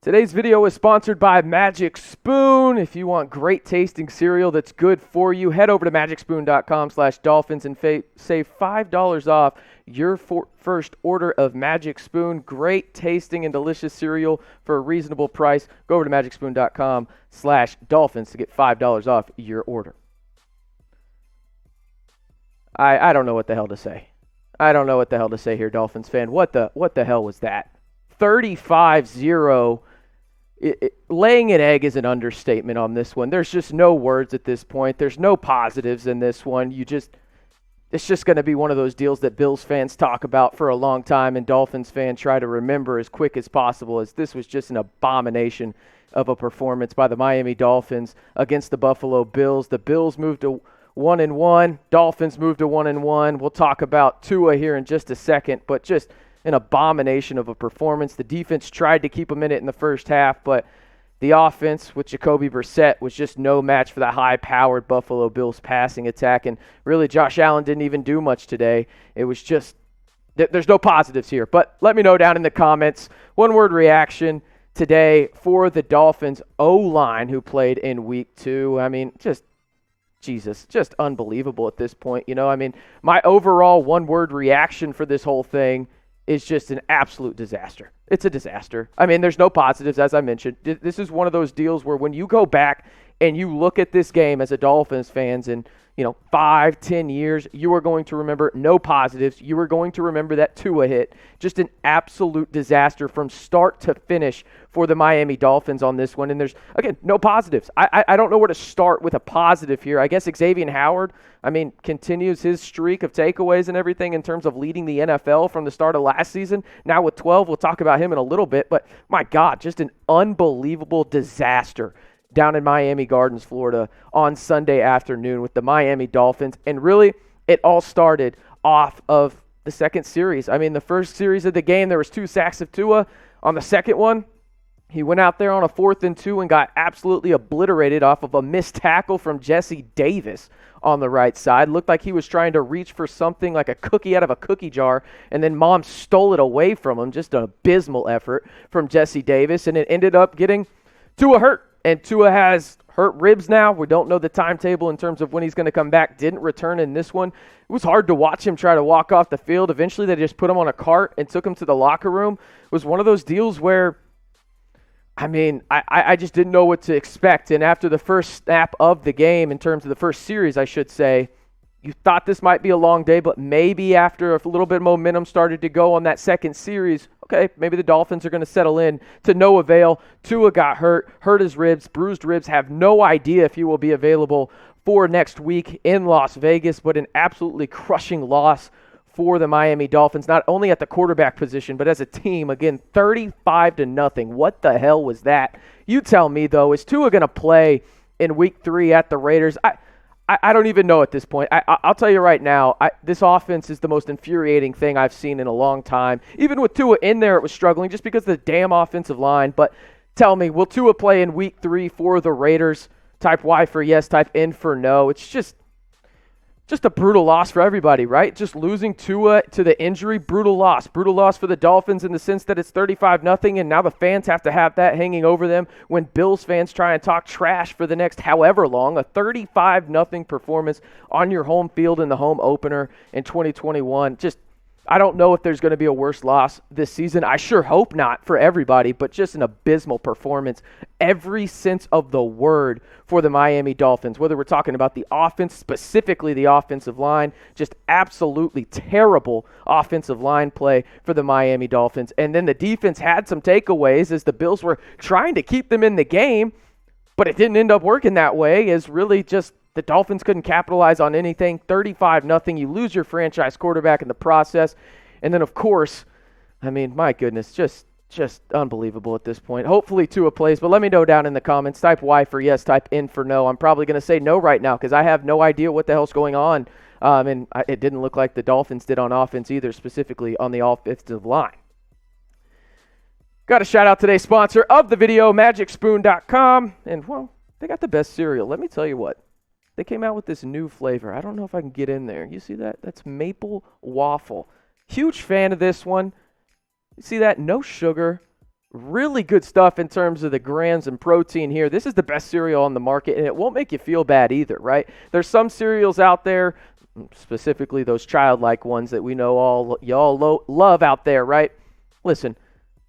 Today's video is sponsored by Magic Spoon. If you want great tasting cereal that's good for you, head over to magicspoon.com/dolphins and save $5 off your first order of Magic Spoon. Great tasting and delicious cereal for a reasonable price. Go over to magicspoon.com/dolphins to get $5 off your order. I don't know what the hell to say. I don't know what the hell to say here, Dolphins fan. What the hell was that? 35-0. Laying an egg is an understatement on this one. There's just no words at this point. There's no positives in this one. It's just going to be one of those deals that Bills fans talk about for a long time and Dolphins fans try to remember as quick as possible, as this was just an abomination of a performance by the Miami Dolphins against the Buffalo Bills. The Bills moved to 1-1. Dolphins moved to 1-1. We'll talk about Tua here in just a second, but just an abomination of a performance. The defense tried to keep him in it in the first half, but the offense with Jacoby Brissett was just no match for the high-powered Buffalo Bills passing attack, and really Josh Allen didn't even do much today. It was just, there's no positives here, but let me know down in the comments. One-word reaction today for the Dolphins O-line who played in Week 2. I mean, just unbelievable at this point. My overall one-word reaction for this whole thing is just an absolute disaster. It's a disaster. I mean, there's no positives, as I mentioned. This is one of those deals where when you go back and you look at this game as a Dolphins fans in 5-10 years, you are going to remember no positives. You are going to remember that Tua hit. Just an absolute disaster from start to finish for the Miami Dolphins on this one. And there's, again, no positives. I don't know where to start with a positive here. I guess Xavier Howard, continues his streak of takeaways and everything in terms of leading the NFL from the start of last season. Now with 12, we'll talk about him in a little bit. But, my God, just an unbelievable disaster down in Miami Gardens, Florida on Sunday afternoon with the Miami Dolphins. And really, it all started off of the second series. The first series of the game, there was 2 sacks of Tua. On the second one, he went out there on a 4th and 2 and got absolutely obliterated off of a missed tackle from Jesse Davis on the right side. Looked like he was trying to reach for something like a cookie out of a cookie jar, and then Mom stole it away from him. Just an abysmal effort from Jesse Davis, and it ended up getting Tua hurt. And Tua has hurt ribs now. We don't know the timetable in terms of when he's going to come back. Didn't return in this one. It was hard to watch him try to walk off the field. Eventually, they just put him on a cart and took him to the locker room. It was one of those deals where, I just didn't know what to expect. And after the first snap of the game, in terms of the first series, I should say, you thought this might be a long day, but maybe after a little bit of momentum started to go on that second series, okay, maybe the Dolphins are going to settle in to no avail. Tua got hurt his ribs, bruised ribs, have no idea if he will be available for next week in Las Vegas, but an absolutely crushing loss for the Miami Dolphins, not only at the quarterback position, but as a team. Again, 35-0. What the hell was that? You tell me, though, is Tua going to play in Week 3 at the Raiders? I don't even know at this point. I'll tell you right now, this offense is the most infuriating thing I've seen in a long time. Even with Tua in there, it was struggling just because of the damn offensive line. But tell me, will Tua play in Week 3 for the Raiders? Type Y for yes, type N for no. It's just a brutal loss for everybody, right? Just losing Tua to the injury, brutal loss. Brutal loss for the Dolphins in the sense that it's 35-0, and now the fans have to have that hanging over them when Bills fans try and talk trash for the next however long. A 35-0 performance on your home field in the home opener in 2021. I don't know if there's going to be a worse loss this season. I sure hope not for everybody, but just an abysmal performance, every sense of the word, for the Miami Dolphins. Whether we're talking about the offense, specifically the offensive line, just absolutely terrible offensive line play for the Miami Dolphins. And then the defense had some takeaways as the Bills were trying to keep them in the game, but it didn't end up working that way, as really just the Dolphins couldn't capitalize on anything. 35-0. You lose your franchise quarterback in the process. And then, of course, my goodness, just unbelievable at this point. Hopefully Tua plays, but let me know down in the comments. Type Y for yes, type N for no. I'm probably going to say no right now because I have no idea what the hell's going on. And it didn't look like the Dolphins did on offense either, specifically on the offensive line. Got to shout out today's sponsor of the video, magicspoon.com. And, well, they got the best cereal. Let me tell you what. They came out with this new flavor. I don't know if I can get in there. You see that? That's maple waffle. Huge fan of this one. You see that? No sugar, really good stuff in terms of the grams and protein here. This is the best cereal on the market, and it won't make you feel bad either, right? There's some cereals out there, specifically those childlike ones that we know y'all love out there, right? Listen,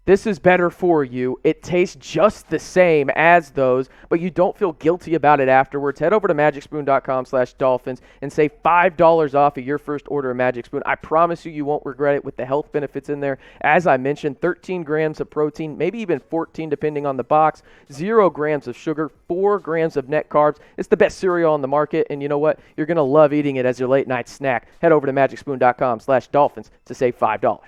this is better for you. It tastes just the same as those, but you don't feel guilty about it afterwards. Head over to magicspoon.com/dolphins and save $5 off of your first order of Magic Spoon. I promise you won't regret it with the health benefits in there. As I mentioned, 13 grams of protein, maybe even 14 depending on the box, 0 grams of sugar, 4 grams of net carbs. It's the best cereal on the market, and you know what? You're going to love eating it as your late night snack. Head over to magicspoon.com/dolphins to save $5.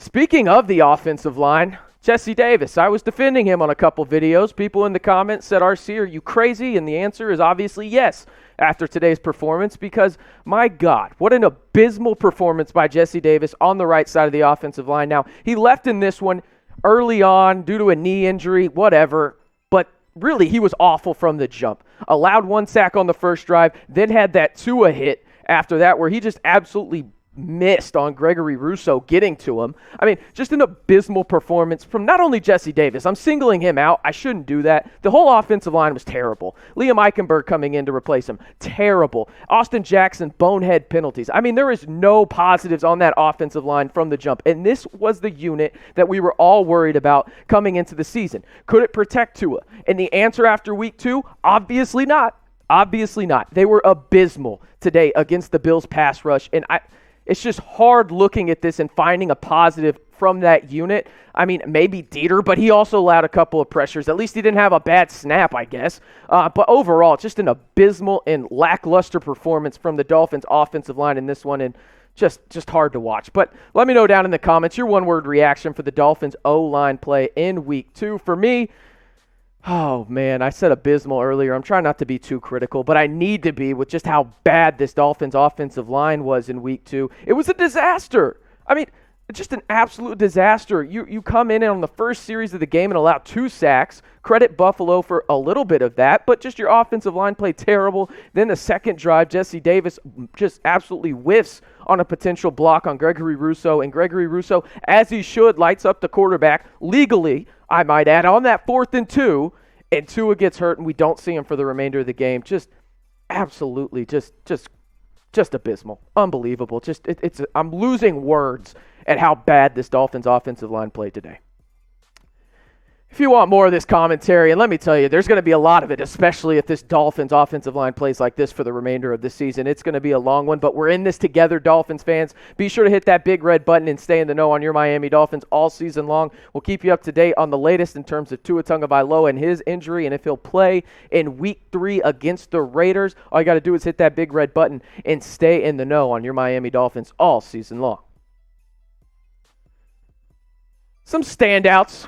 Speaking of the offensive line, Jesse Davis, I was defending him on a couple videos. People in the comments said, RC, are you crazy? And the answer is obviously yes after today's performance because, my God, what an abysmal performance by Jesse Davis on the right side of the offensive line. Now, he left in this one early on due to a knee injury, whatever, but really he was awful from the jump. Allowed 1 sack on the first drive, then had that Tua hit after that where he just absolutely missed on Gregory Rousseau getting to him. I mean, just an abysmal performance from not only Jesse Davis. I'm singling him out. I shouldn't do that. The whole offensive line was terrible. Liam Eichenberg coming in to replace him. Terrible. Austin Jackson, bonehead penalties. I mean, there is no positives on that offensive line from the jump. And this was the unit that we were all worried about coming into the season. Could it protect Tua? And the answer after week 2, obviously not. Obviously not. They were abysmal today against the Bills pass rush. And it's just hard looking at this and finding a positive from that unit. I mean, maybe Dieter, but he also allowed a couple of pressures. At least he didn't have a bad snap, I guess. But overall, just an abysmal and lackluster performance from the Dolphins offensive line in this one, and just hard to watch. But let me know down in the comments your one-word reaction for the Dolphins O-line play in week 2. For me, oh, man, I said abysmal earlier. I'm trying not to be too critical, but I need to be with just how bad this Dolphins offensive line was in week 2. It was a disaster. I mean, just an absolute disaster. You come in on the first series of the game and allow 2 sacks. Credit Buffalo for a little bit of that, but just your offensive line played terrible. Then the second drive, Jesse Davis just absolutely whiffs on a potential block on Gregory Rousseau, and Gregory Rousseau, as he should, lights up the quarterback legally, I might add, on that 4th and 2, and Tua gets hurt, and we don't see him for the remainder of the game. Just absolutely, just abysmal, unbelievable. I'm losing words at how bad this Dolphins offensive line played today. If you want more of this commentary, and let me tell you, there's going to be a lot of it, especially if this Dolphins offensive line plays like this for the remainder of the season. It's going to be a long one, but we're in this together, Dolphins fans. Be sure to hit that big red button and stay in the know on your Miami Dolphins all season long. We'll keep you up to date on the latest in terms of Tua Tagovailoa and his injury, and if he'll play in week 3 against the Raiders. All you got to do is hit that big red button and stay in the know on your Miami Dolphins all season long. Some standouts.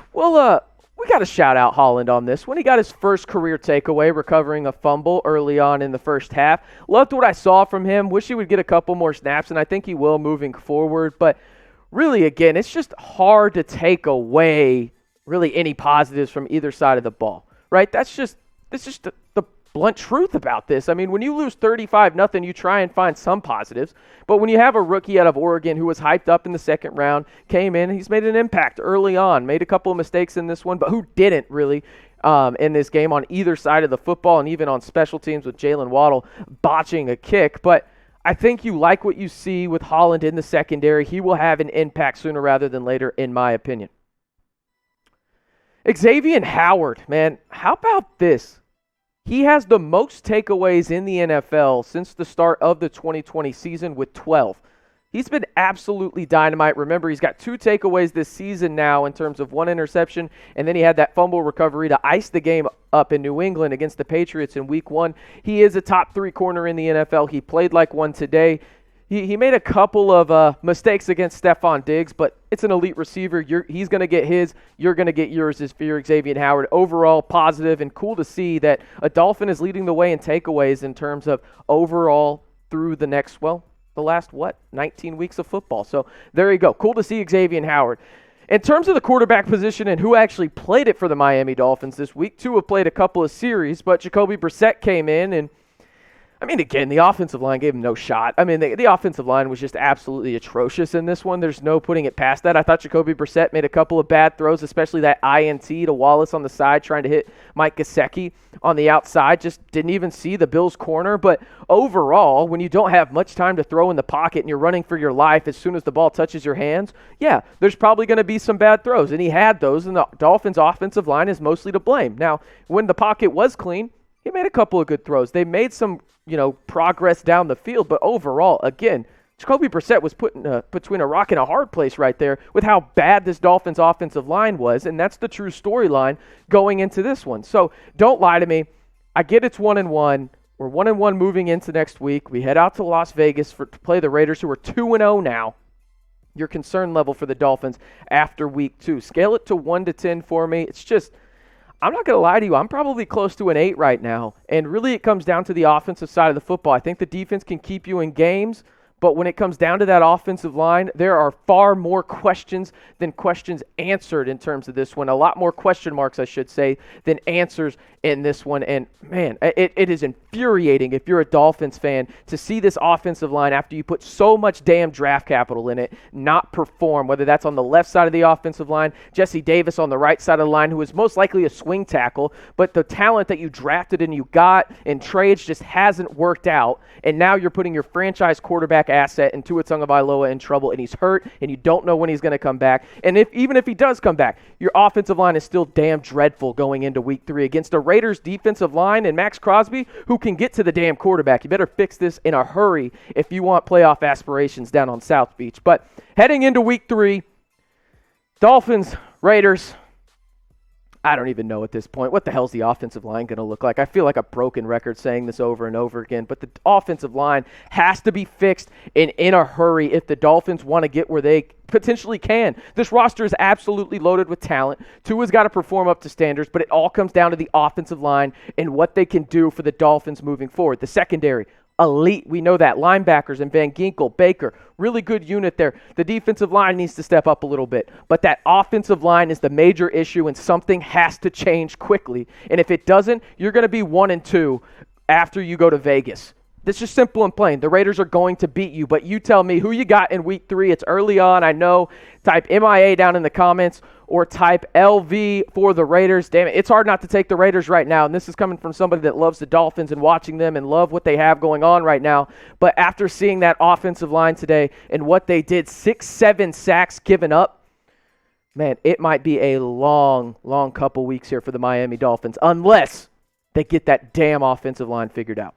We got to shout out Holland on this one. He got his first career takeaway, recovering a fumble early on in the first half. Loved what I saw from him. Wish he would get a couple more snaps, and I think he will moving forward. But really, again, it's just hard to take away really any positives from either side of the ball, right? That's just the blunt truth about this. I mean, when you lose 35-0, you try and find some positives. But when you have a rookie out of Oregon who was hyped up in the second round, came in, he's made an impact early on, made a couple of mistakes in this one, but who didn't really in this game on either side of the football and even on special teams with Jalen Waddle botching a kick. But I think you like what you see with Holland in the secondary. He will have an impact sooner rather than later, in my opinion. Xavier Howard, man, how about this? He has the most takeaways in the NFL since the start of the 2020 season with 12. He's been absolutely dynamite. Remember, he's got 2 takeaways this season now in terms of 1 interception, and then he had that fumble recovery to ice the game up in New England against the Patriots in Week 1. He is a top 3 corner in the NFL. He played like one today. He made a couple of mistakes against Stefon Diggs, but it's an elite receiver. He's going to get his. You're going to get yours as for your Xavier Howard. Overall, positive and cool to see that a Dolphin is leading the way in takeaways in terms of overall through the last 19 weeks of football. So there you go. Cool to see Xavier Howard. In terms of the quarterback position and who actually played it for the Miami Dolphins this week, 2 have played a couple of series, but Jacoby Brissett came in and I mean, again, the offensive line gave him no shot. I mean, the offensive line was just absolutely atrocious in this one. There's no putting it past that. I thought Jacoby Brissett made a couple of bad throws, especially that INT to Wallace on the side trying to hit Mike Gesicki on the outside. Just didn't even see the Bills' corner. But overall, when you don't have much time to throw in the pocket and you're running for your life as soon as the ball touches your hands, yeah, there's probably going to be some bad throws. And he had those, and the Dolphins' offensive line is mostly to blame. Now, when the pocket was clean, he made a couple of good throws. They made some progress down the field, but overall, again, Jacoby Brissett was put between a rock and a hard place right there with how bad this Dolphins offensive line was, and that's the true storyline going into this one. So don't lie to me. I get it's 1-1. We're 1-1 moving into next week. We head out to Las Vegas to play the Raiders, who are 2-0 now. Your concern level for the Dolphins after week 2. Scale it to 1 to 10 for me. It's just, I'm not going to lie to you. I'm probably close to an 8 right now. And really it comes down to the offensive side of the football. I think the defense can keep you in games, but when it comes down to that offensive line, there are far more questions than questions answered in terms of this one. A lot more question marks, I should say, than answers in this one. And, man, it is infuriating if you're a Dolphins fan to see this offensive line, after you put so much damn draft capital in it, not perform, whether that's on the left side of the offensive line, Jesse Davis on the right side of the line, who is most likely a swing tackle, but the talent that you drafted and you got in trades just hasn't worked out, and now you're putting your franchise quarterback asset in Tua Tagovailoa in trouble, and he's hurt, and you don't know when he's going to come back. And even if he does come back, your offensive line is still damn dreadful going into week 3 against a Raiders defensive line and Max Crosby, who can get to the damn quarterback. You better fix this in a hurry if you want playoff aspirations down on South Beach. But heading into week 3, Dolphins, Raiders, I don't even know at this point. What the hell's the offensive line going to look like? I feel like a broken record saying this over and over again, but the offensive line has to be fixed and in a hurry if the Dolphins want to get where they potentially can. This roster is absolutely loaded with talent. Tua's got to perform up to standards, but it all comes down to the offensive line and what they can do for the Dolphins moving forward. The secondary, elite. We know that. Linebackers and Van Ginkel, Baker, really good unit there. The defensive line needs to step up a little bit. But that offensive line is the major issue, and something has to change quickly. And if it doesn't, you're going to be 1-2 after you go to Vegas. This is simple and plain. The Raiders are going to beat you, but you tell me who you got in week 3. It's early on, I know. Type MIA down in the comments or type LV for the Raiders. Damn it, it's hard not to take the Raiders right now, and this is coming from somebody that loves the Dolphins and watching them and love what they have going on right now. But after seeing that offensive line today and what they did, 6-7 sacks given up, man, it might be a long, long couple weeks here for the Miami Dolphins, unless they get that damn offensive line figured out.